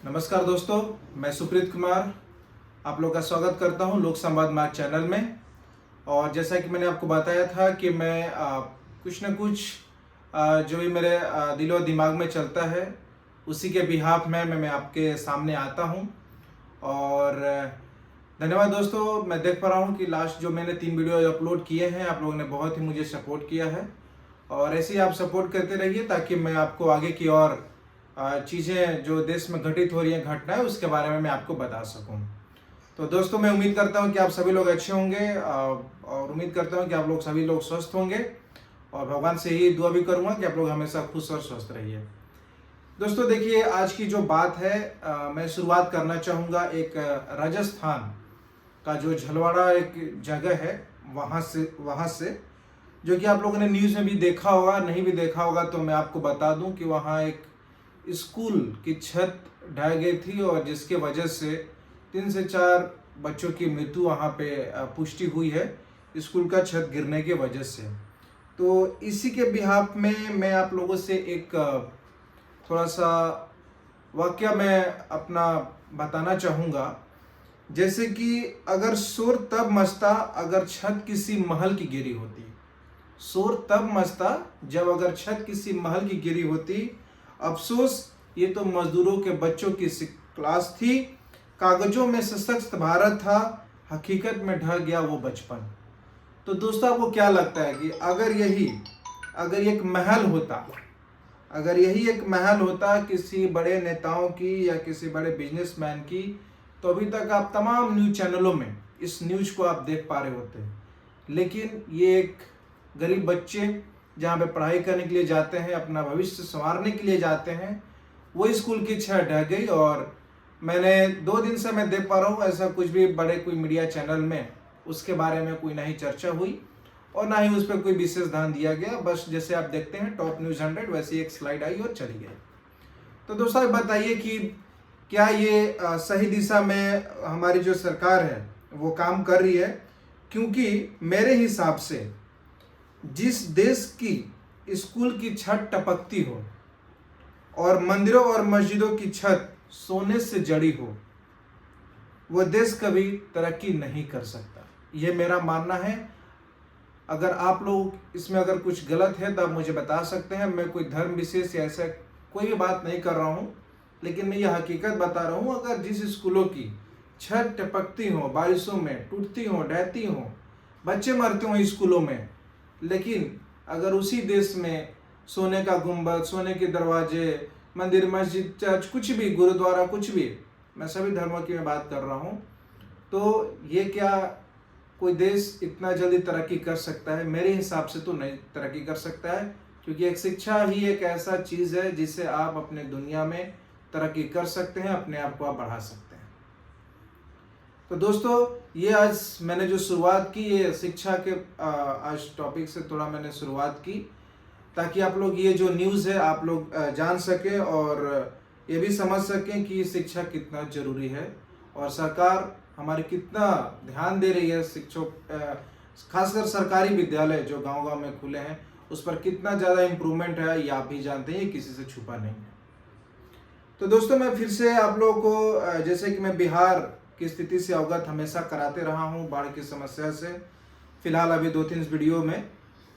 नमस्कार दोस्तों, मैं सुप्रीत कुमार आप लोग का स्वागत करता हूं लोक संवाद मार्ग चैनल में। और जैसा कि मैंने आपको बताया था कि मैं कुछ न कुछ जो भी मेरे दिलो दिमाग में चलता है उसी के बिहाफ में मैं आपके सामने आता हूं। और धन्यवाद दोस्तों, मैं देख पा रहा हूं कि लास्ट जो मैंने 3 वीडियो अपलोड किए हैं आप लोगों ने बहुत ही मुझे सपोर्ट किया है और ऐसे ही आप सपोर्ट करते रहिए ताकि मैं आपको आगे की और चीज़ें जो देश में घटित हो रही हैं घटनाएं उसके बारे में मैं आपको बता सकूं। तो दोस्तों, मैं उम्मीद करता हूं कि आप सभी लोग अच्छे होंगे और उम्मीद करता हूं कि आप लोग सभी लोग स्वस्थ होंगे और भगवान से ही दुआ भी करूंगा कि आप लोग हमेशा खुश और स्वस्थ रहिए। दोस्तों देखिए, आज की जो बात है मैं शुरुआत करना चाहूँगा एक राजस्थान का जो झलवाड़ा एक जगह है वहाँ से जो कि आप लोगों ने न्यूज़ में भी देखा होगा, नहीं भी देखा होगा तो मैं आपको बता दूं कि वहाँ एक स्कूल की छत ढह गई थी और जिसके वजह से 3 से 4 बच्चों की मृत्यु वहाँ पे पुष्टि हुई है स्कूल का छत गिरने के वजह से। तो इसी के बिहाफ में मैं आप लोगों से एक थोड़ा सा वाकया मैं अपना बताना चाहूँगा। जैसे कि अगर शोर तब मचता अगर छत किसी महल की गिरी होती, शोर तब मचता जब अगर छत किसी महल की गिरी होती। अफसोस ये तो मजदूरों के बच्चों की क्लास थी। कागजों में सशक्त भारत था, हकीकत में ढह गया वो बचपन। तो दोस्तों, आपको क्या लगता है कि अगर एक महल होता, अगर यही एक महल होता किसी बड़े नेताओं की या किसी बड़े बिजनेसमैन की, तो अभी तक आप तमाम न्यूज चैनलों में इस न्यूज को आप देख पा रहे होते। लेकिन ये एक गरीब बच्चे जहाँ पे पढ़ाई करने के लिए जाते हैं, अपना भविष्य संवारने के लिए जाते हैं, वो स्कूल की छत ढह गई। और मैंने 2 दिन से मैं देख पा रहा हूँ ऐसा कुछ भी बड़े कोई मीडिया चैनल में उसके बारे में कोई ना ही चर्चा हुई और ना ही उस पर कोई विशेष ध्यान दिया गया। बस जैसे आप देखते हैं टॉप न्यूज़ 100 वैसी एक स्लाइड आई और चली गई। तो दोस्तों बताइए कि क्या ये सही दिशा में हमारी जो सरकार है वो काम कर रही है? क्योंकि मेरे हिसाब से जिस देश की स्कूल की छत टपकती हो और मंदिरों और मस्जिदों की छत सोने से जड़ी हो, वह देश कभी तरक्की नहीं कर सकता। यह मेरा मानना है। अगर आप लोग इसमें अगर कुछ गलत है तो आप मुझे बता सकते हैं। मैं कोई धर्म विशेष या ऐसा कोई भी बात नहीं कर रहा हूँ, लेकिन मैं यह हकीकत बता रहा हूँ। अगर जिस स्कूलों की छत टपकती हो, बारिशों में टूटती हो, ढहती हो, बच्चे मरते हो स्कूलों में, लेकिन अगर उसी देश में सोने का गुंबद, सोने के दरवाजे, मंदिर, मस्जिद, चर्च, कुछ भी, गुरुद्वारा, कुछ भी, मैं सभी धर्मों की मैं बात कर रहा हूँ, तो ये क्या कोई देश इतना जल्दी तरक्की कर सकता है? मेरे हिसाब से तो नहीं तरक्की कर सकता है, क्योंकि एक शिक्षा ही एक ऐसा चीज़ है जिससे आप अपने दुनिया में तरक्की कर सकते हैं, अपने आप को आप बढ़ा सकते हैं। तो दोस्तों, ये आज मैंने जो शुरुआत की ये शिक्षा के आज टॉपिक से थोड़ा मैंने शुरुआत की ताकि आप लोग ये जो न्यूज़ है आप लोग जान सकें और ये भी समझ सकें कि शिक्षा कितना जरूरी है और सरकार हमारी कितना ध्यान दे रही है शिक्षक, खासकर सरकारी विद्यालय जो गांव-गांव में खुले हैं उस पर कितना ज़्यादा इम्प्रूवमेंट है, ये आप भी जानते हैं, किसी से छुपा नहीं है। तो दोस्तों, मैं फिर से आप लोगों को जैसे कि मैं बिहार की स्थिति से अवगत हमेशा कराते रहा हूँ, बाढ़ की समस्या से, फिलहाल अभी 2-3 वीडियो में,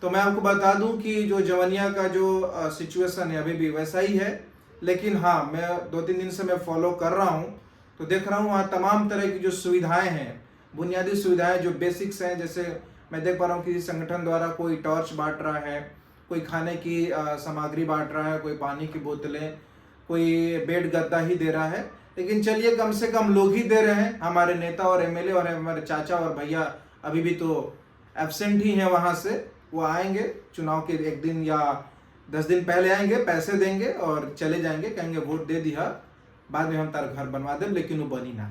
तो मैं आपको बता दूं कि जो जवनिया का जो सिचुएशन है अभी भी वैसा ही है। लेकिन हाँ, मैं 2-3 दिन से मैं फॉलो कर रहा हूँ तो देख रहा हूँ वहाँ तमाम तरह की जो सुविधाएं हैं, बुनियादी सुविधाएं जो बेसिक्स हैं, जैसे मैं देख पा रहा हूँ किसी संगठन द्वारा कोई टॉर्च बांट रहा है, कोई खाने की सामग्री बांट रहा है, कोई पानी की बोतलें, कोई बेड गद्दा ही दे रहा है। लेकिन चलिए, कम से कम लोग ही दे रहे हैं। हमारे नेता और एमएलए और हमारे चाचा और भैया अभी भी तो एब्सेंट ही हैं वहाँ से। वो आएंगे चुनाव के 1 दिन या 10 दिन पहले आएंगे, पैसे देंगे और चले जाएंगे, कहेंगे वोट दे दिया, बाद में हम तार घर बनवा दें, लेकिन वो बनी ना।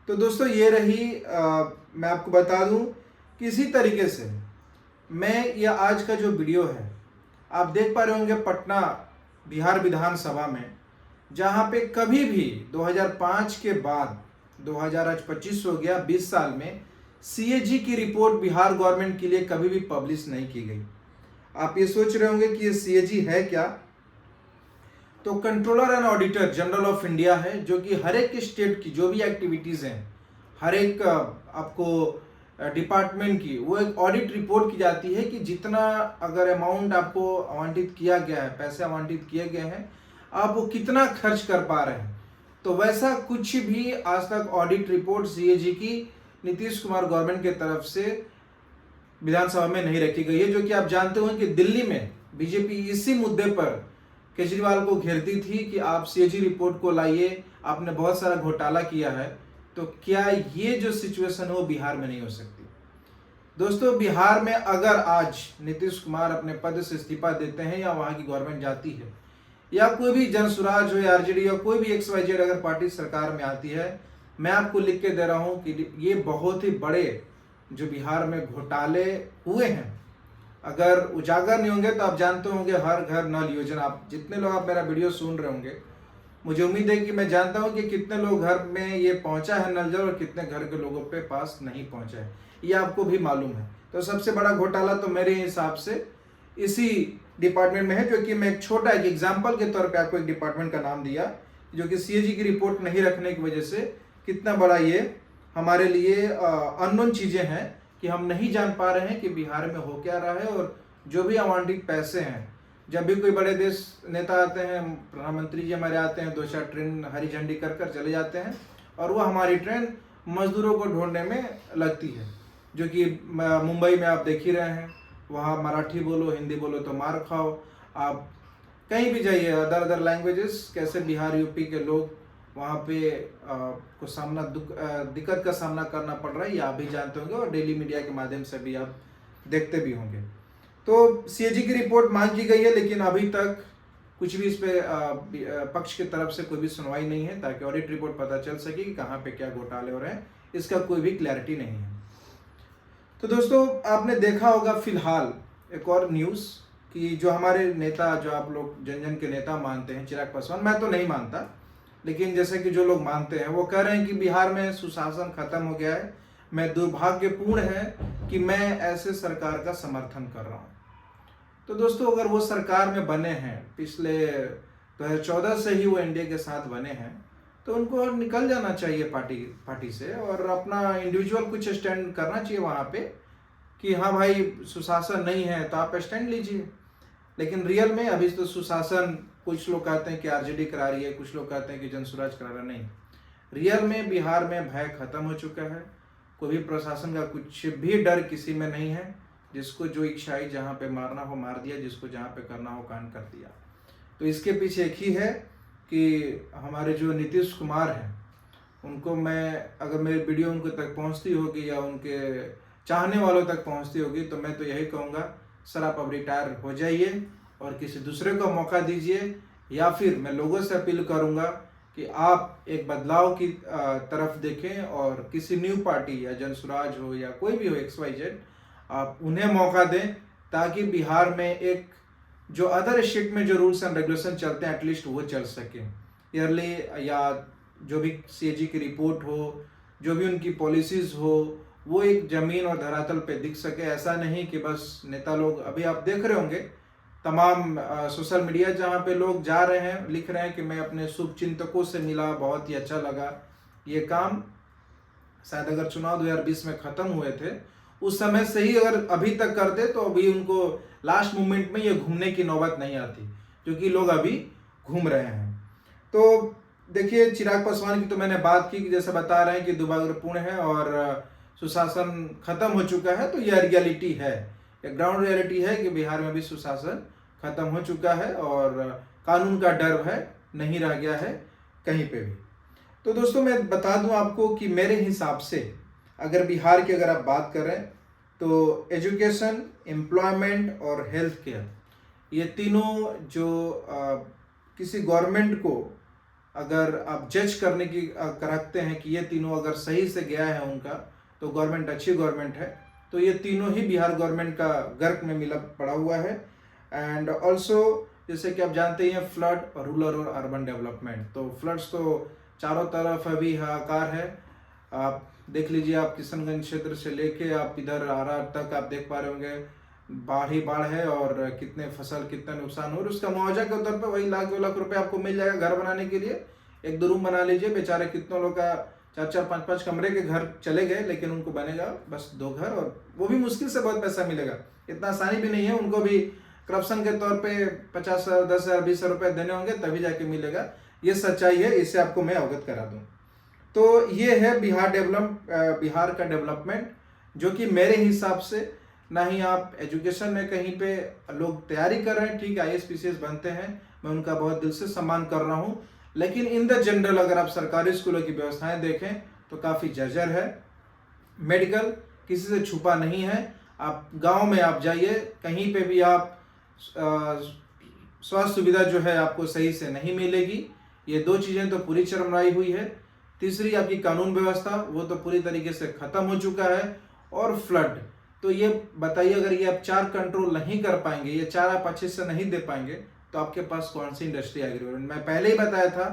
तो दोस्तों, ये रही मैं आपको बता दूं कि इसी तरीके से मैं यह आज का जो वीडियो है आप देख पा रहे होंगे पटना बिहार विधानसभा में, जहां पे कभी भी 2005 के बाद 2025 हो गया, 20 साल में सीएजी की रिपोर्ट बिहार गवर्नमेंट के लिए कभी भी पब्लिश नहीं की गई। आप ये सोच रहे होंगे कि ये सीएजी है क्या? तो controller and auditor general of India है, जो कि हर एक स्टेट की जो भी एक्टिविटीज़ हैं, हर एक आपको डिपार्टमेंट की वो एक ऑडिट रिपोर्ट की जाती है कि जितना अगर अमाउंट आपको आवंटित किया गया है, पैसे आवंटित किए गए हैं, आप वो कितना खर्च कर पा रहे हैं। तो वैसा कुछ भी आज तक ऑडिट रिपोर्ट सीएजी की नीतीश कुमार गवर्नमेंट के तरफ से विधानसभा में नहीं रखी गई है। जो कि आप जानते हो कि दिल्ली में बीजेपी इसी मुद्दे पर केजरीवाल को घेरती थी कि आप सीएजी रिपोर्ट को लाइए, आपने बहुत सारा घोटाला किया है। तो क्या ये जो सिचुएशन है वो बिहार में नहीं हो सकती? दोस्तों, बिहार में अगर आज नीतीश कुमार अपने पद से इस्तीफा देते हैं या वहां की गवर्नमेंट जाती है, या कोई भी जनसुराज हो या आरजेडी या कोई भी XYZ अगर पार्टी सरकार में आती है, मैं आपको लिख के दे रहा हूं कि ये बहुत ही बड़े जो बिहार में घोटाले हुए हैं, अगर उजागर नहीं होंगे तो आप जानते होंगे हर घर नल योजना। आप जितने लोग आप मेरा वीडियो सुन रहे होंगे, मुझे उम्मीद है कि मैं जानता हूं कि कितने लोग घर में ये पहुंचा है नल जल और कितने घर के लोगों पे पास नहीं पहुंचा है, ये आपको भी मालूम है। तो सबसे बड़ा घोटाला तो मेरे हिसाब से इसी डिपार्टमेंट में है, जो कि मैं एक छोटा एक एग्जाम्पल के तौर पे आपको एक डिपार्टमेंट का नाम दिया, जो कि सीएजी की रिपोर्ट नहीं रखने की वजह से कितना बड़ा ये हमारे लिए अननोन चीजें हैं कि हम नहीं जान पा रहे हैं कि बिहार में हो क्या रहा है। और जो भी आवंटित पैसे हैं, जब भी कोई बड़े देश नेता आते हैं, प्रधानमंत्री जी हमारे आते हैं, 2-4 ट्रेन हरी झंडी कर कर चले जाते हैं और वो हमारी ट्रेन मजदूरों को ढूंढने में लगती है। जो कि मुंबई में आप देख ही रहे हैं, वहाँ मराठी बोलो हिंदी बोलो तो मार खाओ। आप कहीं भी जाइए अदर लैंग्वेजेस, कैसे बिहार यूपी के लोग वहाँ पे को दिक्कत का सामना करना पड़ रहा है, ये आप भी जानते होंगे और डेली मीडिया के माध्यम से भी आप देखते भी होंगे। तो सीएजी की रिपोर्ट मांग की गई है, लेकिन अभी तक कुछ भी इस पे पक्ष की तरफ से कोई भी सुनवाई नहीं है, ताकि ऑडिट रिपोर्ट पता चल सके कि कहाँ पे क्या घोटाले हो रहे हैं, इसका कोई भी क्लैरिटी नहीं है। तो दोस्तों, आपने देखा होगा फिलहाल एक और न्यूज़ कि जो हमारे नेता, जो आप लोग जन जन के नेता मानते हैं, चिराग पासवान, मैं तो नहीं मानता, लेकिन जैसे कि जो लोग मानते हैं वो कह रहे हैं कि बिहार में सुशासन खत्म हो गया है। मैं दुर्भाग्यपूर्ण है कि मैं ऐसे सरकार का समर्थन कर रहा हूँ। तो दोस्तों, अगर वो सरकार में बने हैं, पिछले 2014 से ही वो एनडीए के साथ बने हैं, तो उनको निकल जाना चाहिए पार्टी से और अपना इंडिविजुअल कुछ स्टैंड करना चाहिए वहाँ पे कि हाँ भाई सुशासन नहीं है तो आप स्टैंड लीजिए। लेकिन रियल में अभी तो सुशासन, कुछ लोग कहते हैं कि आरजेडी करा रही है, कुछ लोग कहते हैं कि जनसुराज करा रहा, नहीं। रियल में बिहार में भय खत्म हो चुका है, कोई भी प्रशासन का कुछ भी डर किसी में नहीं है। जिसको जो इच्छा आई जहाँ पे मारना हो मार दिया, जिसको जहाँ पे करना हो कांड कर दिया। तो इसके पीछे एक ही है कि हमारे जो नीतीश कुमार हैं, उनको मैं, अगर मेरी वीडियो उनको तक पहुँचती होगी या उनके चाहने वालों तक पहुँचती होगी, तो मैं तो यही कहूँगा, सर आप अब रिटायर हो जाइए और किसी दूसरे को मौका दीजिए, या फिर मैं लोगों से अपील करूँगा कि आप एक बदलाव की तरफ देखें और किसी न्यू पार्टी या जनसुराज हो या कोई भी हो XYZ, आप उन्हें मौका दें, ताकि बिहार में एक जो अदर स्टेट में जो रूल्स एंड रेगुलेशन चलते हैं एटलीस्ट वो चल सके ईयरली, या जो भी सीएजी की रिपोर्ट हो, जो भी उनकी पॉलिसीज हो, वो एक जमीन और धरातल पे दिख सके। ऐसा नहीं कि बस नेता लोग, अभी आप देख रहे होंगे तमाम सोशल मीडिया जहाँ पे लोग जा रहे हैं, लिख रहे हैं कि मैं अपने शुभ चिंतकों से मिला, बहुत ही अच्छा लगा। ये काम शायद अगर चुनाव 2020 में खत्म हुए थे उस समय से ही अगर अभी तक करते तो अभी उनको लास्ट मोमेंट में ये घूमने की नौबत नहीं आती, क्योंकि लोग अभी घूम रहे हैं। तो देखिए, चिराग पासवान की तो मैंने बात की कि जैसे बता रहे हैं कि दुर्भाग्यपूर्ण है और सुशासन खत्म हो चुका है, तो यह रियलिटी है, एक ग्राउंड रियलिटी है कि बिहार में भी सुशासन खत्म हो चुका है और कानून का डर है नहीं रह गया है कहीं पे भी। तो दोस्तों, मैं बता दूं आपको कि मेरे हिसाब से अगर बिहार की अगर आप बात करें तो एजुकेशन, एम्प्लॉयमेंट और हेल्थ केयर, ये तीनों जो किसी गवर्नमेंट को अगर आप जज करने की रखते हैं कि ये तीनों अगर सही से गया है उनका, तो गवर्नमेंट अच्छी गवर्नमेंट है। तो ये तीनों ही बिहार गवर्नमेंट का गर्क में मिला पड़ा हुआ है। एंड ऑल्सो जैसे कि आप जानते हैं फ्लड, रूरल और अर्बन डेवलपमेंट, तो फ्लड्स तो चारों तरफ अभी हाहाकार है। आप देख लीजिए, आप किशनगंज क्षेत्र से लेके आप इधर आरा तक आप देख पा रहे होंगे, बाढ़ है और कितने फसल कितना नुकसान हो, और उसका मुआवजा के तौर पर वही 1,00,000-2,00,000 रुपए आपको मिल जाएगा घर बनाने के लिए। 1-2 रूम बना लीजिए, बेचारे कितनों लोग का 4-4 5-5 कमरे के घर चले गए, लेकिन उनको बनेगा बस 2 घर, और वो भी मुश्किल से बहुत पैसा मिलेगा, इतना आसानी भी नहीं है। उनको भी करप्शन के तौर पे 50,000, 10,000, 20,000 रुपये देने होंगे तभी जाके मिलेगा। ये सच्चाई है, इससे आपको मैं अवगत करा दूं। तो ये है बिहार का डेवलपमेंट, जो कि मेरे हिसाब से ना ही आप एजुकेशन में कहीं पे लोग तैयारी कर रहे हैं, ठीक है, IAS PCS बनते हैं, मैं उनका बहुत दिल से सम्मान कर रहा हूँ, लेकिन इन द जनरल अगर आप सरकारी स्कूलों की व्यवस्थाएं देखें तो काफ़ी जर्जर है। मेडिकल किसी से छुपा नहीं है, आप गांव में आप जाइए, कहीं पे भी आप स्वास्थ्य सुविधा जो है आपको सही से नहीं मिलेगी। ये 2 चीज़ें तो पूरी चरमराई हुई है। तीसरी आपकी कानून व्यवस्था, वो तो पूरी तरीके से ख़त्म हो चुका है। और फ्लड, तो ये बताइए, अगर ये आप 4 कंट्रोल नहीं कर पाएंगे, ये 4 आप अच्छे से नहीं दे पाएंगे, तो आपके पास कौन सी इंडस्ट्री आएगी। मैं पहले ही बताया था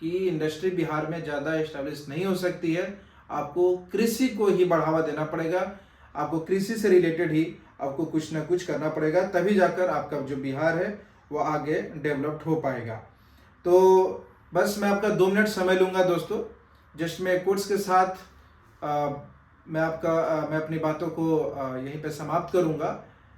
कि इंडस्ट्री बिहार में ज़्यादा इस्टेब्लिश नहीं हो सकती है, आपको कृषि को ही बढ़ावा देना पड़ेगा, आपको कृषि से रिलेटेड ही आपको कुछ ना कुछ करना पड़ेगा, तभी जाकर आपका जो बिहार है वो आगे डेवलप्ड हो पाएगा। तो बस मैं आपका 2 मिनट समय लूँगा दोस्तों, जस्ट मैं कोट्स के साथ मैं अपनी बातों को यहीं पे समाप्त करूँगा।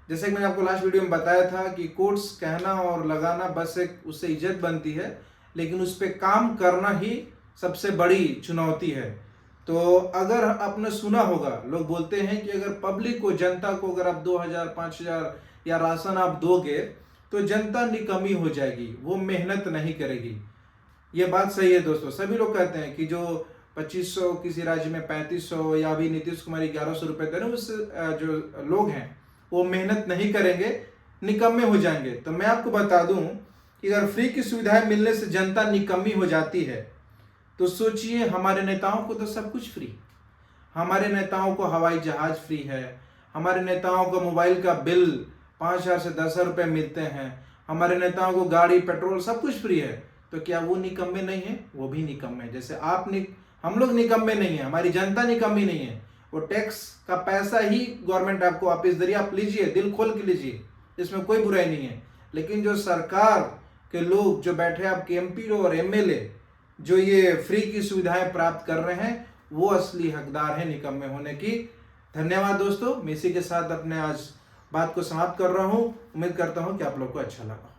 जैसे कि मैंने आपको लास्ट वीडियो में बताया था कि कोट्स कहना और लगाना बस एक उससे इज्जत बनती है, लेकिन उस पर काम करना ही सबसे बड़ी चुनौती है। तो अगर आपने सुना होगा, लोग बोलते हैं कि अगर पब्लिक को, जनता को अगर आप 2,000, 5,000 या राशन आप दोगे तो जनता निकम्मी हो जाएगी, वो मेहनत नहीं करेगी। ये बात सही है दोस्तों। सभी लोग कहते हैं कि जो 2500, किसी राज्य में 3500, या अभी नीतीश कुमार 1100 रुपये दे रहे हैं, उस जो लोग हैं वो मेहनत नहीं करेंगे, निकम्मे हो जाएंगे। तो मैं आपको बता दूं कि अगर फ्री की सुविधाएं मिलने से जनता निकम्मी हो जाती है, तो सोचिए हमारे नेताओं को तो सब कुछ फ्री, हमारे नेताओं को हवाई जहाज फ्री है, हमारे नेताओं को मोबाइल का बिल 5,000 से 10,000 रुपये मिलते हैं, हमारे नेताओं को गाड़ी, पेट्रोल सब कुछ फ्री है। तो क्या वो निकम्मे नहीं है? वो भी निकम्मे है। जैसे हम लोग निकम्मे नहीं है, हमारी जनता निकम्मी नहीं है। वो टैक्स का पैसा ही गवर्नमेंट आपको वापस दे रही है, आप लीजिए, दिल खोल के लीजिए, इसमें कोई बुराई नहीं है। लेकिन जो सरकार के लोग जो बैठे, आपके MP और MLA जो ये फ्री की सुविधाएं प्राप्त कर रहे हैं, वो असली हकदार है निकम्मे होने की। धन्यवाद दोस्तों, मैं इसी के साथ अपने आज बात को समाप्त कर रहा हूँ। उम्मीद करता हूँ कि आप लोग को अच्छा लगा।